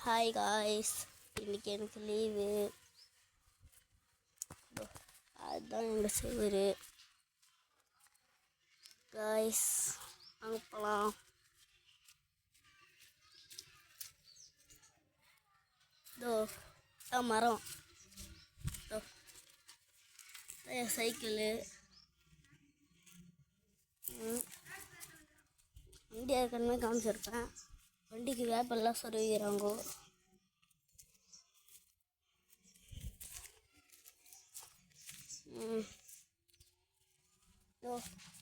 Hi guys, இன்றைக்கி எனக்கு leave. அதுதான் எங்கள் செவரு காய்ஸ். அங்கே போகலாம். மரம் என் சைக்கிளு வண்டி ஏற்கனவே காமிச்சிருப்பேன். வண்டிக்கு வேப்பெல்லாம் சொருகிறாங்கோ.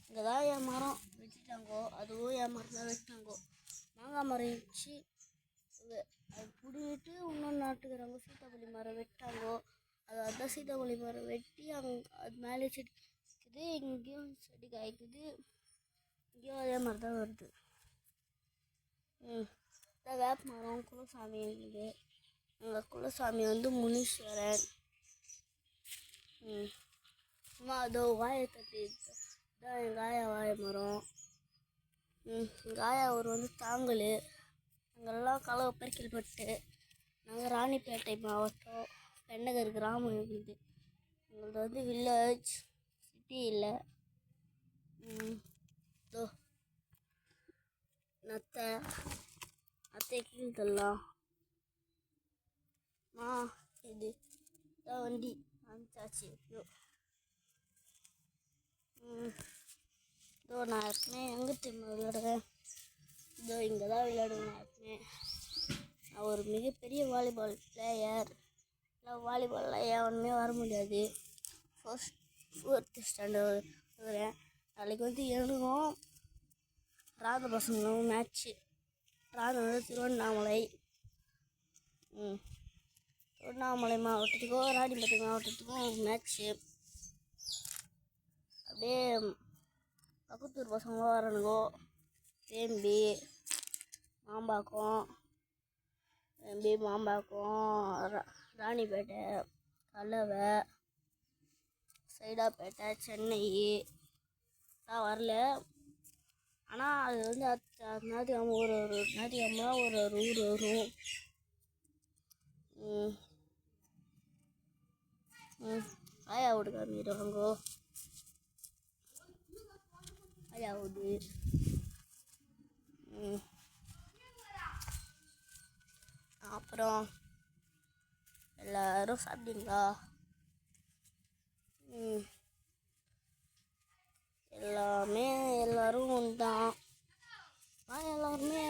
இங்கே தான் என் மரம் வெட்டிட்டாங்கோ. அதுவும் என் மரம் தான் வெட்டினாங்கோ. மாங்காய் மரம் வச்சு அது பிடிக்கிட்டு இன்னொன்று நாட்டுக்கிறாங்க. சீத்தாப்பள்ளி மரம் வெட்டாங்கோ. அதுதான் சீத்தாப்பள்ளி மரம் வெட்டி அது மேலே செடி இருக்குது. இங்கேயும் செடி காய்க்குது. இங்கேயும் அதே மாதிரி தான் வருது. வேப்ப மரம் குலசாமி இருக்குது. எங்கள் குலசாமி முனீஸ்வரன். சும்மா அதோ வாயை தட்டி தான் எங்கள் ஆயா வாழை மரம். எங்கள் ஆயா ஒரு தாங்கல். அங்கெல்லாம் கலவை பறிக்கல் பட்டு நாங்கள் ராணிப்பேட்டை மாவட்டம் பெண்ணகர் கிராமம் இருக்குது. எங்களது வில்லேஜ், சிட்டி இல்லை. அத்தை கீழ்த்தல்லாம் இது தான் வண்டி அனுப்பிச்சாச்சு. நான் எப்பவுமே எங்கே திரும்ப விளையாடுவேன். இங்கே தான் விளையாடுவேன். நான் ஒரு மிகப்பெரிய வாலிபால் பிளேயர். வாலிபாலில் எவனுமே வர முடியாது. ஃபோர்த்து ஸ்டாண்டர்ட் இருக்கிறேன். நாளைக்கு எனக்கும் ராத பசங்களும் மேட்ச்சு. ராதம் திருவண்ணாமலை மாவட்டத்துக்கும் ராணிப்பேட்டை மாவட்டத்துக்கும் மேட்ச்சு. அப்படியே பக்கத்தூர் பசங்களும் வரணுங்கோ. வேம்பி மாம்பாக்கம், ராணிப்பேட்டை, கலவை, சைதாப்பேட்டை, சென்னை தான் வரல. ஆனால் அது ஞாயிற்றுக்கிழமை ஒரு ஞாயிற்றுக்கிழமை ஒரு ஊர் வரும். ஆயா வீடு காமிடுவாங்கோ. ஆயா வீடு அப்புறம் எல்லோரும் சாப்பிட்டீங்களா? எல்லோரும் ஒன்று தான். எல்லாருமே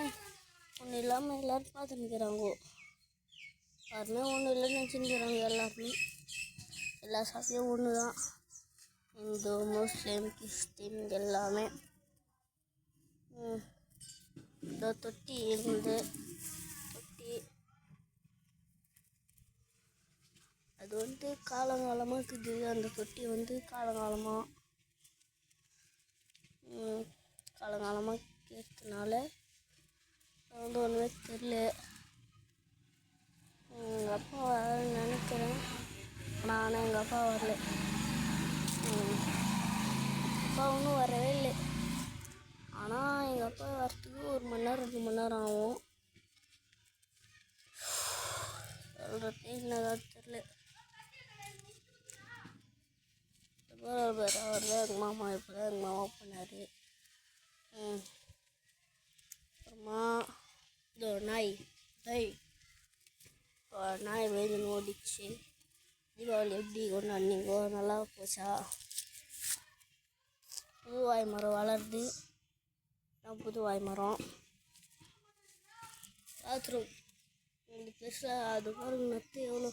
ஒன்றும் இல்லாமல் எல்லோரும் பார்த்துன்னுக்கிறாங்கோ. யாருமே ஒன்றும் இல்லைன்னு நினச்சின்னுக்கிறாங்க. எல்லாருமே எல்லா சாப்பியும் ஒன்று தான். இந்து, முஸ்லீம், கிறிஸ்டின் எல்லாமே. இந்த தொட்டி இருந்து தொட்டி அது காலங்காலமாக இருக்குது. அந்த தொட்டி காலங்காலமாக கேட்டதுனால ஒன்றுமே தெரியல. எங்கள் அப்பா வரன்னு நினைக்கிறேன். ஆனால் எங்கள் அப்பா வரல. அப்பா ஒன்றும் வரவே இல்லை. ஆனால் எங்கள் அப்பா வரத்துக்கு 1 மணி நேரம் 2 மணி நேரம் ஆகும். சொல்கிறதே என்னதான் தெரியல. அவர் எங்கள் மாமா எங்கள் மாமா பண்ணார். அப்புறமா இதோ நாய் வேணும்னு ஓடிச்சு. தீபாவளி எப்படி கொண்டாடினீங்கோ? நல்லா போச்சா? புது வாய் மரம் வளருது. புது வாய் மரம் பாத்ரூம் எங்களுக்கு பெருசாக அது பாருங்க. நத்து எவ்வளோ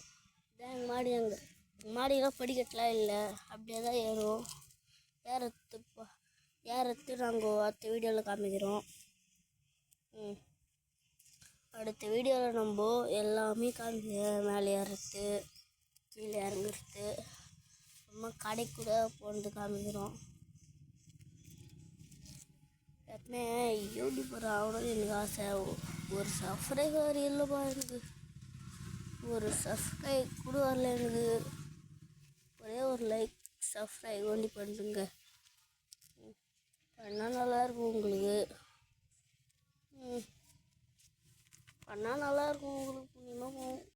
இதான் எங்கள் மாடி. எங்கள் மாடியெல்லாம் படிக்கட்டெலாம் இல்லை. அப்படியே தான் ஏறும். ஏறத்து நாங்கள் அடுத்த வீடியோவில் காமிக்கிறோம். அடுத்த வீடியோவில் நம்ம எல்லாமே காமிக்கிறோம். மேலே ஏறுறது, கீழே இறங்குறது, ரொம்ப கடை கூட போனது காமிக்கிறோம். எப்பவுமே யூடியூபர் ஆகணும்னு எனக்கு ஆசை. ஒரு சப்ஸ்கிரைபர் இல்லைப்பா. எனக்கு ஒரு சப்ஸ்கிரைப் கூட வரல. எனக்கு ஒரே ஒரு லைக் சப்ஸ்கிரைப் ஒண்டி பண்ணுங்க. பண்ணால் நல்லாயிருக்கும் உங்களுக்கு. பண்ணால் நல்லாயிருக்கும் உங்களுக்கு.